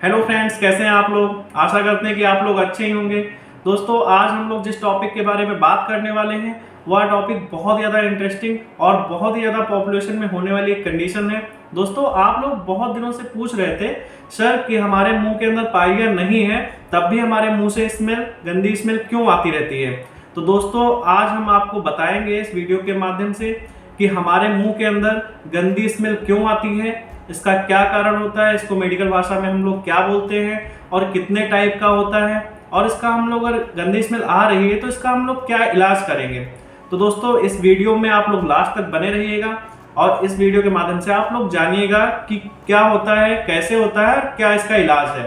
Hello friends, कैसे हैं आप लोग। आशा करते हैं कि आप लोग अच्छे ही होंगे। दोस्तों, आज हम लोग जिस टॉपिक के बारे में बात करने वाले हैं वह टॉपिक बहुत ज़्यादा इंटरेस्टिंग और बहुत ही ज़्यादा पॉपुलेशन में होने वाली एक कंडीशन है। दोस्तों, आप लोग बहुत दिनों से पूछ रहे थे सर कि हमारे मुंह के अंदर पाइलिया नहीं है तब भी हमारे मुंह से स्मेल, गंदी स्मेल क्यों आती रहती है। तो दोस्तों, आज हम आपको बताएंगे इस वीडियो के माध्यम से कि हमारे मुंह के अंदर गंदी स्मेल क्यों आती है, इसका क्या कारण होता है, इसको मेडिकल भाषा में हम लोग क्या बोलते हैं और कितने टाइप का होता है, और इसका हम लोग अगर गंदी स्मेल आ रही है तो इसका हम लोग क्या इलाज करेंगे। तो दोस्तों, इस वीडियो में आप लोग लास्ट तक बने रहिएगा और इस वीडियो के माध्यम से आप लोग जानिएगा कि क्या होता है, कैसे होता है, क्या इसका इलाज है।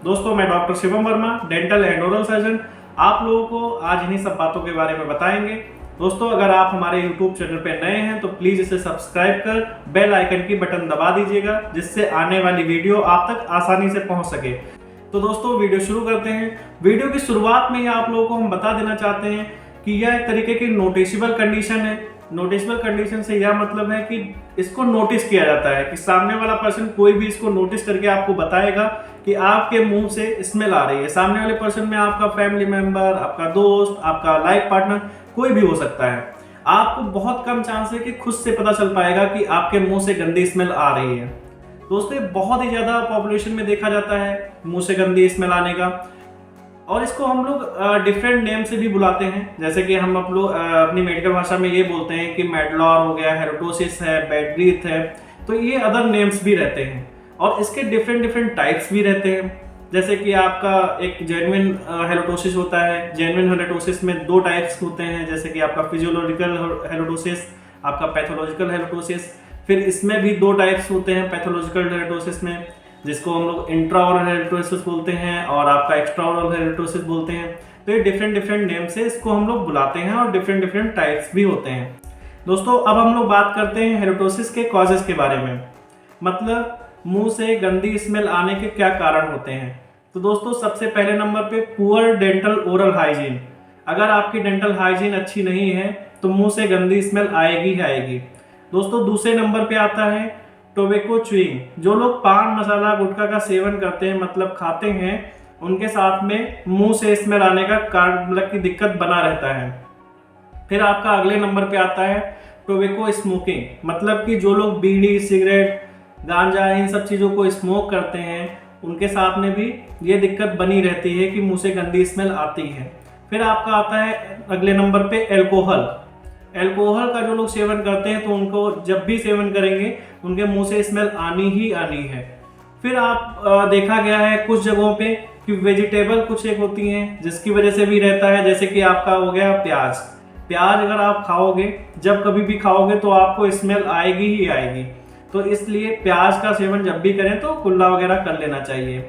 दोस्तों, मैं doctor Shivam Verma, dental and oral surgeon, आप लोगों को आज इन्हीं सब बातों के बारे में बताएंगे। दोस्तों, अगर आप हमारे YouTube चैनल पे नए हैं तो प्लीज इसे सब्सक्राइब कर बेल आइकन की बटन दबा दीजिएगा, जिससे आने वाली वीडियो आप तक आसानी से पहुंच सके। तो दोस्तों, वीडियो शुरू करते हैं। वीडियो की शुरुआत में ही आप लोगों को हम बता देना चाहते हैं कि यह एक तरीके की नोटिसेबल कंडीशन है। नोटिसेबल कंडीशन से यह मतलब है कि इसको नोटिस किया जाता है कि सामने वाला पर्सन कोई भी इसको नोटिस करके आपको बताएगा कि आपके मुंह से स्मेल आ रही है। सामने वाले पर्सन में आपका फैमिली मेंबर, आपका दोस्त, आपका लाइफ पार्टनर कोई भी हो सकता है। आपको बहुत कम चांस है कि खुद से पता चल पाएगा कि आपके मुंह से गंदी स्मेल आ रही है। दोस्तों, बहुत ही ज़्यादा पॉपुलेशन में देखा जाता है मुंह से गंदी स्मेल आने का, और इसको हम लोग डिफरेंट नेम से भी बुलाते हैं। जैसे कि हम अपनी मेडिकल भाषा में ये बोलते हैं कि मेडलॉर हो गया, हेरोटोसिस है, बैड ब्रीथ है, तो ये अदर नेम्स भी रहते हैं और इसके डिफरेंट टाइप्स भी रहते हैं। जैसे कि आपका एक जेन्युइन हेलोटोसिस होता है। जेन्युइन हेलोटोसिस में दो टाइप्स होते हैं, जैसे कि आपका फिजियोलॉजिकल हेलोटोसिस, आपका पैथोलॉजिकल हेलोटोसिस। फिर इसमें भी दो टाइप्स होते हैं पैथोलॉजिकल हेलोटोसिस में, जिसको हम लोग इंट्राओरल हेलोटोसिस बोलते हैं और आपका एक्स्ट्राओरल हेलोटोसिस बोलते हैं। तो ये डिफरेंट नेम से इसको हम लोग बुलाते हैं और डिफरेंट टाइप्स भी होते हैं। दोस्तों, अब हम लोग बात करते हैं हेलोटोसिस के कॉजेस के बारे में, मतलब मुंह से गंदी स्मेल आने के क्या कारण होते हैं। तो दोस्तों, सबसे पहले नंबर पे पुअर डेंटल ओरल हाइजीन। अगर आपकी डेंटल हाइजीन अच्छी नहीं है तो मुंह से गंदी स्मेल आएगी ही आएगी। दोस्तों, दूसरे नंबर पे आता है टोबैको च्यूइंग। जो लोग पान मसाला गुटखा का सेवन करते हैं, मतलब खाते हैं, उनके साथ में मुंह से स्मेल आने का कारण, मतलब की दिक्कत बना रहता है। फिर आपका अगले नंबर पे आता है टोबैको स्मोकिंग, मतलब कि जो लोग बीड़ी, सिगरेट, गांजा, इन सब चीज़ों को स्मोक करते हैं, उनके साथ में भी ये दिक्कत बनी रहती है कि मुंह से गंदी स्मेल आती है। फिर आपका आता है अगले नंबर पे अल्कोहल। अल्कोहल का जो लोग सेवन करते हैं तो उनको जब भी सेवन करेंगे उनके मुंह से स्मेल आनी ही आनी है। फिर आप देखा गया है कुछ जगहों पे कि वेजिटेबल कुछ एक होती हैं जिसकी वजह से भी रहता है। जैसे कि आपका हो गया प्याज। प्याज अगर आप खाओगे, जब कभी भी खाओगे, तो आपको स्मेल आएगी ही आएगी। तो इसलिए प्याज का सेवन जब भी करें तो कुल्ला वगैरह कर लेना चाहिए।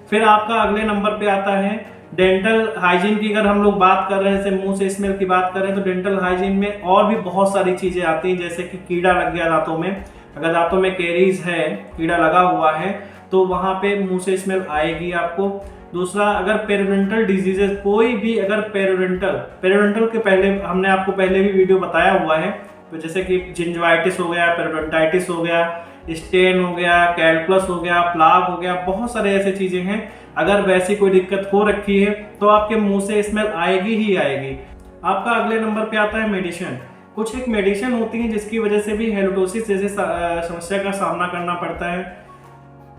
फिर आपका अगले नंबर पे आता है डेंटल हाइजीन की। अगर हम लोग बात कर रहे हैं, जैसे मुंह से स्मेल की बात कर रहे हैं, तो डेंटल हाइजीन में और भी बहुत सारी चीज़ें आती हैं। जैसे कि कीड़ा लग गया दांतों में, अगर दांतों में कैरीज है, कीड़ा लगा हुआ है, तो वहाँ पे मुंह से स्मेल आएगी आपको। दूसरा, अगर पेरिडेंटल डिजीजेज, कोई भी अगर पेरिडेंटल के पहले हमने आपको पहले भी वीडियो बताया हुआ है, तो जैसे कि जिंजवाइटिस हो गया, पेरिडोंटाइटिस हो गया, स्टेन हो गया, कैलकुलस हो गया, प्लाग हो गया, बहुत सारे ऐसे चीज़ें हैं। अगर वैसी कोई दिक्कत हो रखी है तो आपके मुंह से स्मेल आएगी ही आएगी। आपका अगले नंबर पे आता है मेडिसिन। कुछ एक मेडिसिन होती हैं जिसकी वजह से भी हेलोटोसिस जैसे समस्या का सामना करना पड़ता है।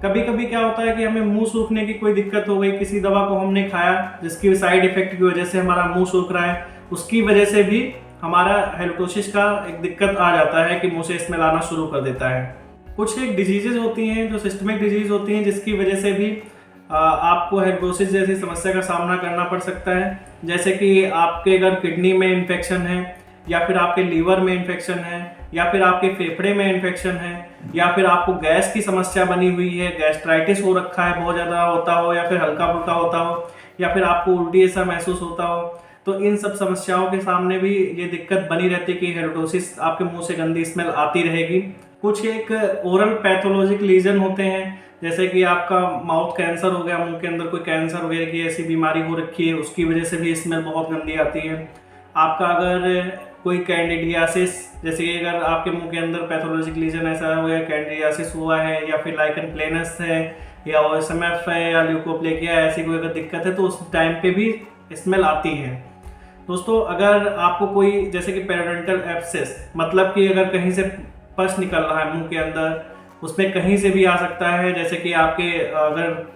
कभी कभी क्या होता है कि हमें मुंह सूखने की कोई दिक्कत हो गई, किसी दवा को हमने खाया जिसकी साइड इफेक्ट की वजह से हमारा मुंह सूख रहा है, उसकी वजह से भी हमारा हेलोटोसिस का एक दिक्कत आ जाता है कि मुंह से स्मेल आना शुरू कर देता है। कुछ एक डिजीजेज होती हैं जो सिस्टमिक डिजीज होती हैं, जिसकी वजह से भी आपको हेलोटोसिस जैसी समस्या का सामना करना पड़ सकता है। जैसे कि आपके अगर किडनी में इन्फेक्शन है, या फिर आपके लीवर में इन्फेक्शन है, या फिर आपके फेफड़े में इन्फेक्शन है, या फिर आपको गैस की समस्या बनी हुई है, गैस्ट्राइटिस हो रखा है, बहुत ज़्यादा होता हो, या फिर हल्का फुल्का होता हो, या फिर आपको उल्टी ऐसा महसूस होता हो, तो इन सब समस्याओं के सामने भी ये दिक्कत बनी रहती है कि हेलोटोसिस, आपके मुंह से गंदी स्मेल आती रहेगी। कुछ एक ओरल पैथोलॉजिक लीजन होते हैं, जैसे कि आपका माउथ कैंसर हो गया, मुंह के अंदर कोई कैंसर वगैरह की ऐसी बीमारी हो रखी है, उसकी वजह से भी स्मेल बहुत गंदी आती है। आपका अगर कोई कैंडिडियासिस, जैसे कि अगर आपके मुंह के अंदर पैथोलॉजिक लीजन ऐसा हो गया, कैंडिडियासिस हुआ है, या फिर लाइकन प्लेनस है, या OSMF है या ल्यूकोप्लेकिया ऐसी कोई अगर दिक्कत है तो उस टाइम पे भी स्मेल आती है। दोस्तों अगर आपको कोई जैसे कि पेरिडेंटल एब्सेस, मतलब कि अगर कहीं से पस निकल रहा है मुंह के अंदर, उसमें कहीं से भी आ सकता है, जैसे कि आपके अगर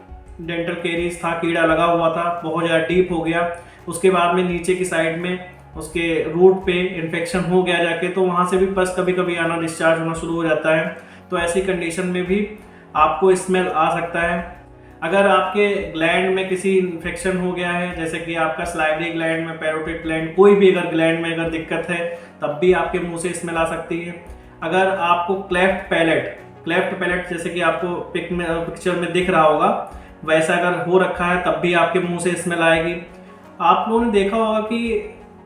डेंटल कैरीज था, कीड़ा लगा हुआ था, बहुत ज़्यादा डीप हो गया, उसके बाद में नीचे की साइड में उसके रूट पे इन्फेक्शन हो गया जाके, तो वहाँ से भी पस कभी कभी आना, डिस्चार्ज होना शुरू हो जाता है। तो ऐसी कंडीशन में भी आपको स्मेल आ सकता है। अगर आपके ग्लैंड में किसी इन्फेक्शन हो गया है, जैसे कि आपका स्लाइवरी ग्लैंड में, पैरोटिड ग्लैंड, कोई भी अगर ग्लैंड में अगर दिक्कत है, तब भी आपके मुंह से स्मेल आ सकती है। अगर आपको क्लेफ्ट पैलेट जैसे कि आपको पिक्चर में दिख रहा होगा, वैसा अगर हो रखा है तब भी आपके मुंह से स्मेल आएगी। आप लोगों ने देखा होगा कि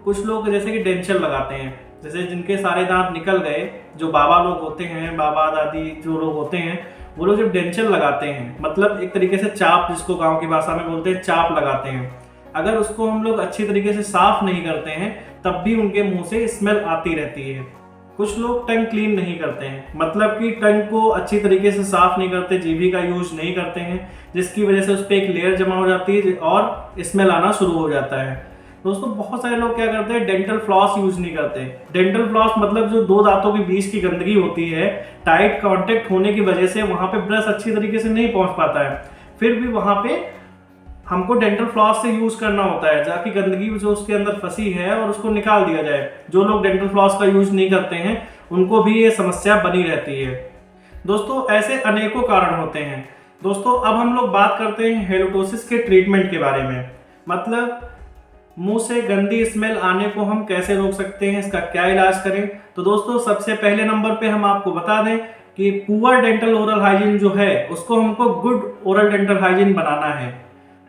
कुछ लोग जैसे कि डेंचर लगाते हैं, जैसे जिनके सारे दांत निकल गए, जो बाबा लोग होते हैं, बाबा दादी जो लोग होते हैं, वो लोग जब डेंचर लगाते हैं, मतलब एक तरीके से चाप, जिसको गांव की भाषा में बोलते हैं, चाप लगाते हैं, अगर उसको हम लोग अच्छी तरीके से साफ नहीं करते हैं तब भी उनके मुंह से स्मेल आती रहती है। कुछ लोग टंग क्लीन नहीं करते हैं, मतलब कि टंग को अच्छी तरीके से साफ नहीं करते, जीभी का यूज नहीं करते हैं, जिसकी वजह से उस पर एक लेयर जमा हो जाती है और स्मेल आना शुरू हो जाता है। दोस्तों बहुत सारे लोग क्या करते हैं, डेंटल फ्लॉस यूज नहीं करते। डेंटल फ्लॉस मतलब जो दो दांतों के बीच की गंदगी होती है, टाइट कांटेक्ट होने की वजह से वहां पे ब्रश अच्छी तरीके से नहीं पहुंच पाता है, फिर भी वहां पे हमको डेंटल फ्लॉस से यूज करना होता है, ताकि गंदगी जो उसके अंदर फंसी है और उसको निकाल दिया जाए। जो लोग डेंटल फ्लॉस का यूज नहीं करते हैं उनको भी ये समस्या बनी रहती है। दोस्तों ऐसे अनेकों कारण होते हैं। दोस्तों अब हम लोग बात करते हैं हेलोटोसिस के ट्रीटमेंट के बारे में, मतलब मुंह से गंदी स्मेल आने को हम कैसे रोक सकते हैं, इसका क्या इलाज करें। तो दोस्तों सबसे पहले नंबर पे हम आपको बता दें कि पुअर डेंटल ओरल हाइजीन जो है उसको हमको गुड ओरल डेंटल हाइजीन बनाना है।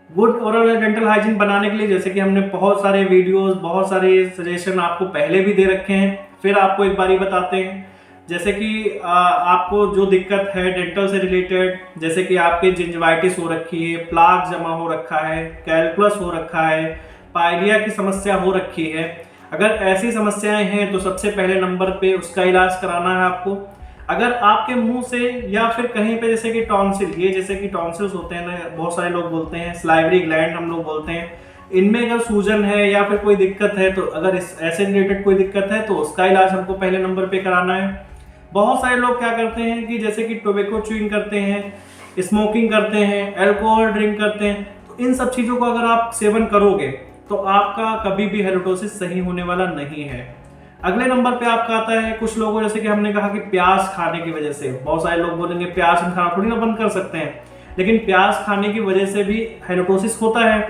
गुड ओरल डेंटल हाइजीन बनाने के लिए जैसे कि हमने बहुत सारे वीडियोस, बहुत सारे सजेशन आपको पहले भी दे रखे हैं, फिर आपको एक बारी बताते हैं। जैसे कि आपको जो दिक्कत है डेंटल से रिलेटेड, जैसे कि आपके जिंजवाइटिस हो रखी है, प्लाक जमा हो रखा है, कैलकुलस हो रखा है, पाइलिया की समस्या हो रखी है, अगर ऐसी समस्याएं हैं तो सबसे पहले नंबर पे उसका इलाज कराना है आपको। अगर आपके मुंह से या फिर कहीं पे जैसे कि टॉन्सिल, ये जैसे कि टॉन्सिल्स होते हैं ना, बहुत सारे लोग बोलते हैं, स्लाइवरी ग्लैंड हम लोग बोलते हैं, इनमें अगर सूजन है या फिर कोई दिक्कत है, तो अगर इस ऐसे रिलेटेड कोई दिक्कत है तो उसका इलाज हमको पहले नंबर पे कराना है। बहुत सारे लोग क्या करते हैं कि जैसे कि टोबैको च्यूइंग करते हैं, स्मोकिंग करते हैं, अल्कोहल ड्रिंक करते हैं, तो इन सब चीज़ों का अगर आप सेवन करोगे तो आपका कभी भी हेलोटोसिस सही होने वाला नहीं है। अगले नंबर पे आपका आता है कुछ लोगों, जैसे कि हमने कहा कि प्याज खाने की वजह से, बहुत सारे लोग बोलेंगे प्याज हम खाना थोड़ी ना बंद कर सकते हैं, लेकिन प्याज खाने की वजह से भी हेलोटोसिस होता है।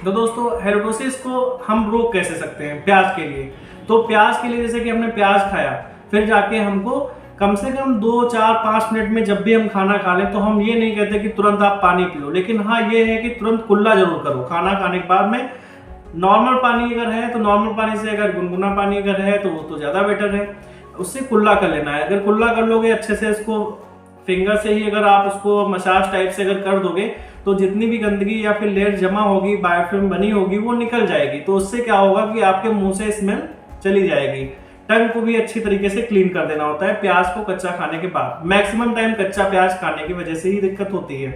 तो दोस्तों हेलोटोसिस को हम रोक कैसे सकते हैं प्याज के लिए। तो प्याज के लिए जैसे कि हमने प्याज खाया, फिर जाके हमको कम से कम 2, 4, 5 मिनट में जब भी हम खाना खा लें, तो हम ये नहीं कहते कि तुरंत आप पानी पी लो, लेकिन हाँ ये है कि तुरंत कुल्ला जरूर करो खाना खाने के बाद में। नॉर्मल पानी अगर है तो नॉर्मल पानी से, अगर गुनगुना पानी अगर है तो वो तो ज़्यादा बेटर है, उससे कुल्ला कर लेना है। अगर कुल्ला कर लोगे अच्छे से, इसको फिंगर से ही अगर आप उसको मसाज टाइप से अगर कर दोगे, तो जितनी भी गंदगी या फिर लेयर जमा होगी, बायोफिल्म बनी होगी, वो निकल जाएगी। तो उससे क्या होगा कि आपके मुंह से स्मेल चली जाएगी। टंग को भी अच्छी तरीके से क्लीन कर देना होता है प्याज को कच्चा खाने के बाद। मैक्सिमम टाइम कच्चा प्याज खाने की वजह से ही दिक्कत होती है।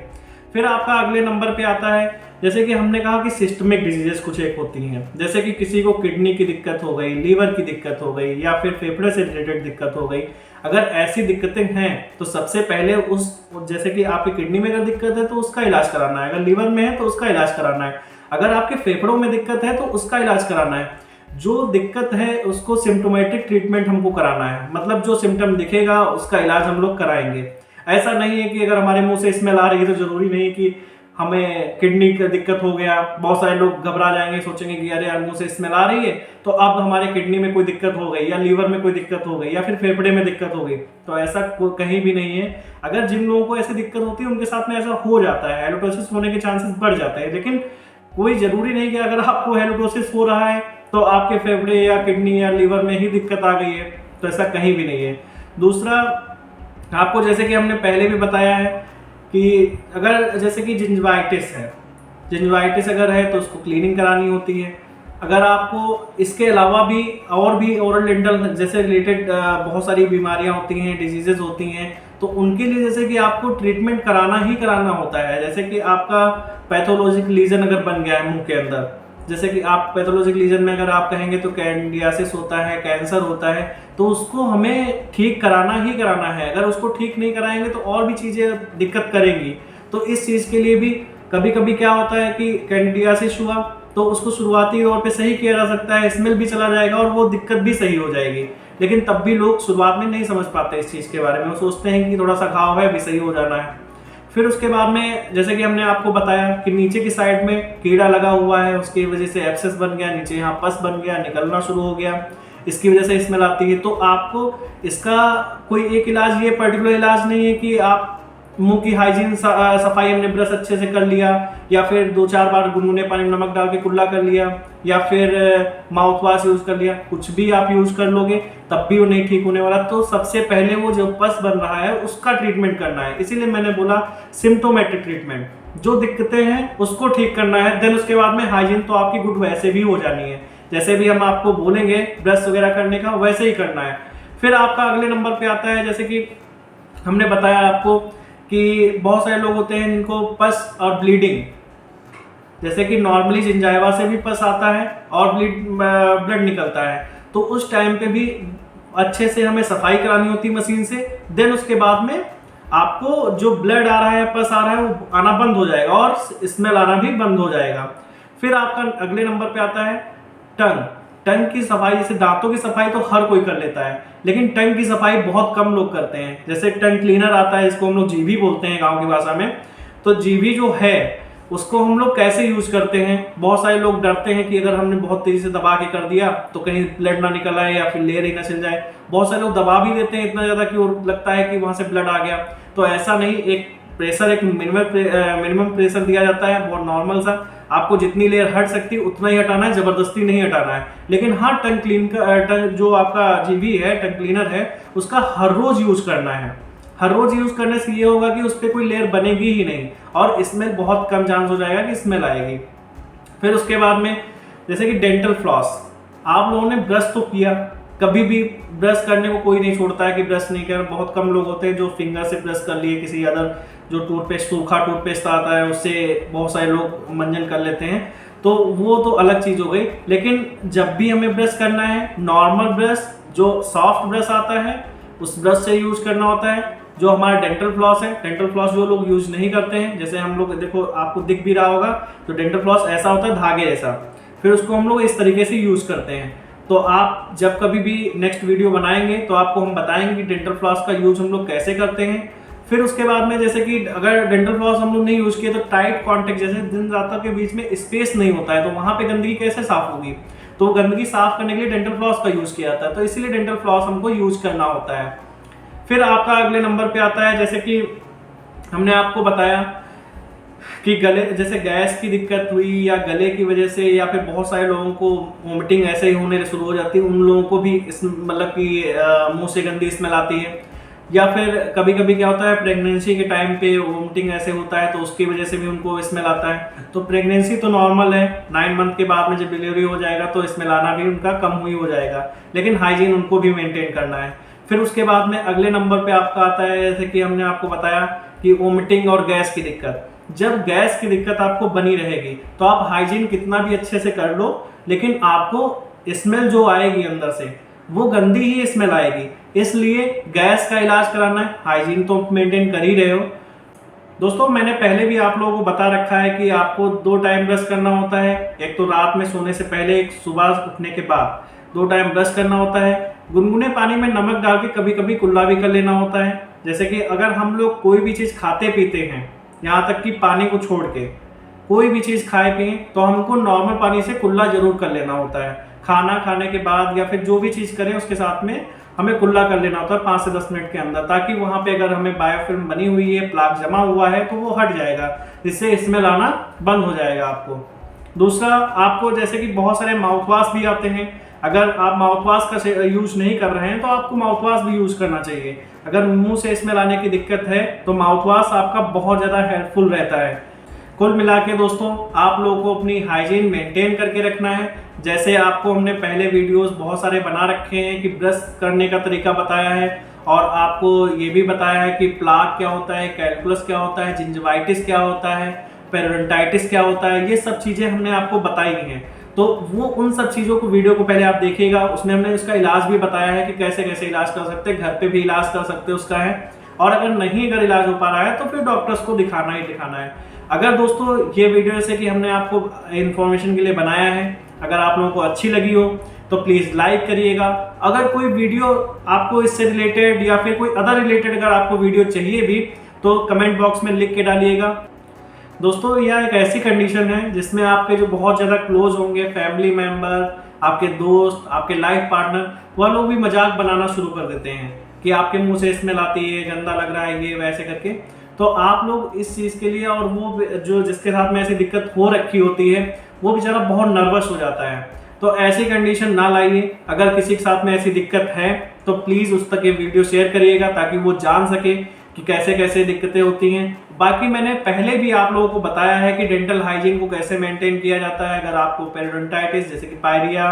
फिर आपका अगले नंबर पे आता है, जैसे कि हमने कहा कि सिस्टमिक डिजीजेस कुछ एक होती हैं, जैसे कि किसी को किडनी की दिक्कत हो गई, लीवर की दिक्कत हो गई, या फिर फेफड़े से रिलेटेड दिक्कत हो गई। अगर ऐसी दिक्कतें हैं तो सबसे पहले उस, जैसे कि आपकी किडनी में अगर दिक्कत है तो उसका इलाज कराना है, अगर लीवर में है तो उसका इलाज कराना है, अगर आपके फेफड़ों में दिक्कत है तो उसका इलाज कराना है। जो दिक्कत है उसको सिम्टोमेटिक ट्रीटमेंट हमको कराना है, मतलब जो सिम्टम दिखेगा उसका इलाज हम लोग कराएंगे। ऐसा नहीं है कि अगर हमारे मुंह से स्मेल आ रही है तो जरूरी नहीं कि हमें किडनी का दिक्कत हो गया। बहुत सारे लोग घबरा जाएंगे, सोचेंगे कि अरे यार मुंह से स्मेल आ रही है तो अब हमारे किडनी में कोई दिक्कत हो गई, या लीवर में कोई दिक्कत हो गई, या फिर फेफड़े में दिक्कत हो गई। तो ऐसा कहीं भी नहीं है। अगर जिन लोगों को ऐसी दिक्कत होती है उनके साथ में ऐसा हो जाता है, हेलोटोसिस होने के चांसेस बढ़ जाते हैं, लेकिन कोई जरूरी नहीं कि अगर आपको हेलोटोसिस हो रहा है तो आपके फेफड़े या किडनी या लीवर में ही दिक्कत आ गई है, तो ऐसा कहीं भी नहीं है। दूसरा, आपको जैसे कि हमने पहले भी बताया है कि अगर जैसे कि जिंजवाइटिस है, जिंजवाइटिस अगर है तो उसको क्लीनिंग करानी होती है। अगर आपको इसके अलावा भी और भी ओरल डेंटल जैसे रिलेटेड बहुत सारी बीमारियां होती हैं, डिजीजेज होती हैं, तो उनके लिए जैसे कि आपको ट्रीटमेंट कराना ही कराना होता है। जैसे कि आपका पैथोलॉजिक लीजन अगर बन गया है मुंह के अंदर, जैसे कि आप पैथोलॉजिक लीजन में अगर आप कहेंगे तो कैंडियासिस होता है, कैंसर होता है, तो उसको हमें ठीक कराना ही कराना है। अगर उसको ठीक नहीं कराएंगे तो और भी चीज़ें दिक्कत करेंगी। तो इस चीज़ के लिए भी कभी कभी क्या होता है कि कैंडियासिस हुआ तो उसको शुरुआती तौर पे सही किया जा सकता है, स्मेल भी चला जाएगा और वो दिक्कत भी सही हो जाएगी। लेकिन तब भी लोग शुरुआत में नहीं समझ पाते इस चीज़ के बारे में, वो सोचते हैं कि थोड़ा सा घाव है भी सही हो जाना है। फिर उसके बाद में जैसे कि हमने आपको बताया कि नीचे की साइड में कीड़ा लगा हुआ है, उसकी वजह से एब्सेस बन गया, नीचे यहाँ पस बन गया, निकलना शुरू हो गया, इसकी वजह से स्मेल आती है। तो आपको इसका कोई एक इलाज, ये पर्टिकुलर इलाज नहीं है कि आप मुंह की हाइजीन सफाई हमने ब्रश अच्छे से कर लिया, या फिर 2-4 बार गुनगुने पानी में नमक डाल के कुल्ला कर लिया, या फिर माउथ वॉश यूज कर लिया, कुछ भी आप यूज कर लोगे तब भी वो नहीं ठीक होने वाला। तो सबसे पहले वो जो पस बन रहा है उसका ट्रीटमेंट करना है। इसीलिए मैंने बोला सिम्टोमेटिक ट्रीटमेंट, जो दिक्कतें हैं उसको ठीक करना है। देन उसके बाद में हाइजीन तो आपकी गुड वैसे भी हो जानी है, जैसे भी हम आपको बोलेंगे ब्रश वगैरह करने का वैसे ही करना है। फिर आपका अगले नंबर पे आता है, जैसे कि हमने बताया आपको कि बहुत सारे लोग होते हैं जिनको पस और ब्लीडिंग, जैसे कि नॉर्मली जिंजाइवा से भी पस आता है और ब्लड निकलता है, तो उस टाइम पे भी अच्छे से हमें सफाई करानी होती है मशीन से। देन उसके बाद में आपको जो ब्लड आ रहा है, पस आ रहा है, वो आना बंद हो जाएगा और स्मेल आना भी बंद हो जाएगा। फिर आपका अगले नंबर पे आता है टंग की सफाई। जैसे दांतों की सफाई तो हर कोई कर लेता है, लेकिन टंग की सफाई बहुत कम लोग करते हैं। जैसे टंग क्लीनर आता है, इसको हम लोग जीभी बोलते हैं गांव की भाषा में। तो जीभी जो है उसको हम लोग कैसे यूज करते हैं, बहुत सारे लोग डरते हैं कि अगर हमने बहुत तेजी से दबा के कर दिया तो कहीं ब्लड ना निकल आए या फिर लेयर ही ना चल जाए। बहुत सारे लोग दबा भी देते हैं इतना ज्यादा कि वो लगता है कि वहां से ब्लड आ गया। तो ऐसा नहीं, एक प्रेशर, एक मिनिमम प्रेशर दिया जाता है, बहुत नॉर्मल सा। आपको जितनी लेयर हट सकती है उतना ही हटाना है, जबरदस्ती नहीं हटाना है। लेकिन हाँ, टंग क्लीन का जो आपका जीवी है, टंग क्लीनर है, उसका हर रोज यूज करना है। हर रोज यूज करने से ये होगा कि उस पर कोई लेयर बनेगी ही नहीं और स्मेल बहुत कम चांस हो जाएगा कि स्मेल आएगी। फिर उसके बाद में जैसे कि डेंटल फ्लॉस, आप लोगों ने ब्रश तो किया, कभी भी ब्रश करने को कोई नहीं छोड़ता है कि ब्रश नहीं कर। बहुत कम लोग होते हैं जो फिंगर से ब्रश कर लिए, किसी अदर जो टूथपेस्ट, सूखा टूथपेस्ट आता है उससे बहुत सारे लोग मंजन कर लेते हैं, तो वो तो अलग चीज़ हो गई। लेकिन जब भी हमें ब्रश करना है, नॉर्मल ब्रश जो सॉफ्ट ब्रश आता है उस ब्रश से यूज करना होता है। जो हमारा डेंटल फ्लॉस है, डेंटल फ्लॉस जो लोग यूज नहीं करते हैं, जैसे हम लोग देखो, आपको दिख भी रहा होगा, तो डेंटल फ्लॉस ऐसा होता है धागे जैसा, फिर उसको हम लोग इस तरीके से यूज करते हैं। तो आप जब कभी भी नेक्स्ट वीडियो बनाएंगे तो आपको हम बताएंगे कि डेंटल फ्लॉस का यूज हम लोग कैसे करते हैं। फिर उसके बाद में जैसे कि अगर डेंटल फ्लॉस हम लोग नहीं यूज किए तो टाइट कॉन्टेक्ट, जैसे दिन दांतों के बीच में स्पेस नहीं होता है, तो वहां पे गंदगी कैसे साफ होगी, तो गंदगी साफ करने के लिए डेंटल फ्लॉस का यूज किया जाता है। तो इसीलिए डेंटल फ्लॉस हमको यूज करना होता है। फिर आपका अगले नंबर पे आता है, जैसे कि हमने आपको बताया कि गले, जैसे गैस की दिक्कत हुई या गले की वजह से, या फिर बहुत सारे लोगों को वोमिटिंग ऐसे ही होने शुरू हो जाती है, उन लोगों को भी इस मतलब कि मुंह से गंदी स्मेल आती है। या फिर कभी कभी क्या होता है, प्रेगनेंसी के टाइम पे वोमिटिंग ऐसे होता है तो उसकी वजह से भी उनको स्मेल आता है। तो प्रेगनेंसी तो नॉर्मल है, 9 मंथ के बाद में जब डिलीवरी हो जाएगा तो स्मेल आना भी उनका कम हुई हो जाएगा, लेकिन हाइजीन उनको भी मेंटेन करना है। फिर उसके बाद में अगले नंबर पे आपका आता है, जैसे कि हमने आपको बताया कि वोमिटिंग और गैस की दिक्कत। जब गैस की दिक्कत आपको बनी रहेगी तो आप हाइजीन कितना भी अच्छे से कर लो, लेकिन आपको स्मेल जो आएगी अंदर से वो गंदी ही स्मेल आएगी। इसलिए गैस का इलाज कराना है, हाइजीन तो मेंटेन कर ही रहे हो। दोस्तों, मैंने पहले भी आप लोगों को बता रखा है कि आपको 2 टाइम ब्रश करना होता है, एक तो रात में सोने से पहले, एक सुबह उठने के बाद। 2 टाइम ब्रश करना होता है। गुनगुने पानी में नमक डाल के कभी कभी कुल्ला भी कर लेना होता है। जैसे कि अगर हम लोग कोई भी चीज़ खाते पीते हैं, यहाँ तक कि पानी को छोड़ के कोई भी चीज़ खाए पिए, तो हमको नॉर्मल पानी से कुल्ला जरूर कर लेना होता है। खाना खाने के बाद या फिर जो भी चीज़ करें उसके साथ में हमें कुल्ला कर लेना होता है 5 से 10 मिनट के अंदर, ताकि वहाँ पे अगर हमें बायोफिल्म बनी हुई है, प्लाक जमा हुआ है, तो वो हट जाएगा, जिससे स्मेल आना बंद हो जाएगा आपको। दूसरा, आपको जैसे कि बहुत सारे माउथ वॉश भी आते हैं, अगर आप माउथ वॉश का यूज नहीं कर रहे हैं तो आपको माउथ वॉश भी यूज करना चाहिए। अगर मुंह से स्मेल आने की दिक्कत है तो माउथ वॉश आपका बहुत ज़्यादा हेल्पफुल रहता है। कुल मिला के दोस्तों, आप लोगों को अपनी हाइजीन मेंटेन करके रखना है। जैसे आपको हमने पहले वीडियोस बहुत सारे बना रखे हैं कि ब्रश करने का तरीका बताया है, और आपको ये भी बताया है कि प्लाक क्या होता है, कैलकुलस क्या होता है, जिंजवाइटिस क्या होता है, पेरियोडोंटाइटिस क्या होता है, ये सब चीज़ें हमने आपको बताई हैं। तो वो उन सब चीज़ों को वीडियो को पहले आप देखिएगा, उसमें हमने उसका इलाज भी बताया है कि कैसे कैसे इलाज कर सकते हैं, घर पे भी इलाज कर सकते हैं उसका है। और अगर इलाज हो पा रहा है तो फिर डॉक्टर्स को दिखाना ही दिखाना है। अगर दोस्तों ये वीडियो जैसे कि हमने आपको इन्फॉर्मेशन के लिए बनाया है, अगर आप लोगों को अच्छी लगी हो तो प्लीज़ लाइक करिएगा। अगर कोई वीडियो आपको इससे रिलेटेड या फिर कोई अदर रिलेटेड अगर आपको वीडियो चाहिए भी तो कमेंट बॉक्स में लिख के डालिएगा। दोस्तों यह एक ऐसी कंडीशन है जिसमें आपके जो बहुत ज़्यादा क्लोज होंगे फैमिली मेम्बर, आपके दोस्त, आपके लाइफ पार्टनर, वह लोग भी मजाक बनाना शुरू कर देते हैं कि आपके मुंह से स्मेल आती है, गंदा लग रहा है, ये वैसे करके। तो आप लोग इस चीज़ के लिए, और वो जो जिसके साथ में ऐसी दिक्कत हो रखी होती है वो बेचारा बहुत नर्वस हो जाता है। तो ऐसी कंडीशन ना लाइए। अगर किसी के साथ में ऐसी दिक्कत है तो प्लीज़ उस तक ये वीडियो शेयर करिएगा ताकि वो जान सके कि कैसे कैसे दिक्कतें होती हैं। बाकी मैंने पहले भी आप लोगों को बताया है कि डेंटल हाइजीन को कैसे मेंटेन किया जाता है। अगर आपको पेरियोडोंटाइटिस जैसे कि पायरिया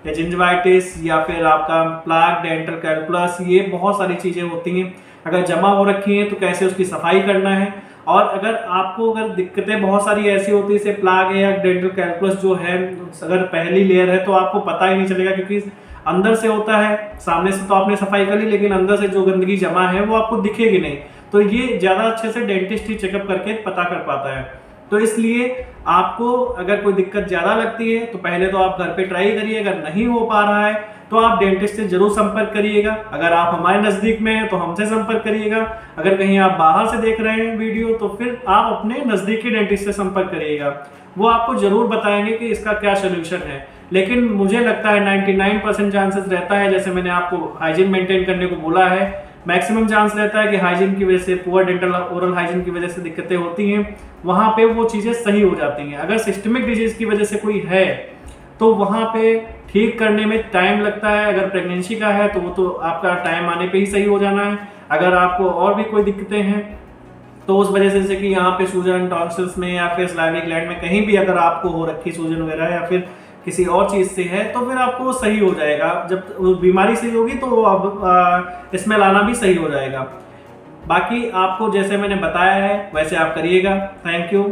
या जिंजवाइटिस या फिर आपका प्लाक, डेंटल कैलकुलस, ये बहुत सारी चीज़ें होती हैं, अगर जमा हो रखी हैं तो कैसे उसकी सफाई करना है। और अगर दिक्कतें बहुत सारी ऐसी होती है, जैसे प्लाक है या डेंटल कैलकुलस जो है, अगर पहली लेयर है तो आपको पता ही नहीं चलेगा क्योंकि अंदर से होता है। सामने से तो आपने सफाई कर ली लेकिन अंदर से जो गंदगी जमा है वो आपको दिखेगी नहीं। तो ये ज़्यादा अच्छे से डेंटिस्ट ही चेकअप करके पता कर पाता है। तो इसलिए आपको अगर कोई दिक्कत ज़्यादा लगती है तो पहले तो आप घर पे ट्राई करिए। अगर नहीं हो पा रहा है तो आप डेंटिस्ट से जरूर संपर्क करिएगा। अगर आप हमारे नज़दीक में हैं तो हमसे संपर्क करिएगा। अगर कहीं आप बाहर से देख रहे हैं वीडियो तो फिर आप अपने नज़दीकी डेंटिस्ट से संपर्क करिएगा, वो आपको ज़रूर बताएंगे कि इसका क्या सोल्यूशन है। लेकिन मुझे लगता है 99% चांसेस रहता है, जैसे मैंने आपको हाइजीन मेंटेन करने को बोला है, मैक्सिमम चांस रहता है कि हाइजीन की वजह से, पुअर डेंटल ओरल हाइजीन की वजह से दिक्कतें होती हैं, वहाँ पे वो चीज़ें सही हो जाती हैं। अगर सिस्टमिक डिजीज़ की वजह से कोई है तो वहाँ पे ठीक करने में टाइम लगता है। अगर प्रेगनेंसी का है तो वो तो आपका टाइम आने पे ही सही हो जाना है। अगर आपको और भी कोई दिक्कतें हैं तो उस वजह से, जैसे कि यहाँ पे सूजन टॉन्सिल्स में या फिर स्लाइवरी ग्लैंड में कहीं भी अगर आपको हो रखी सूजन वगैरह या फिर किसी और चीज़ से है तो फिर आपको वो सही हो जाएगा। जब बीमारी सही होगी तो वो अब स्मेल आना भी सही हो जाएगा। बाकी आपको जैसे मैंने बताया है वैसे आप करिएगा। Thank you.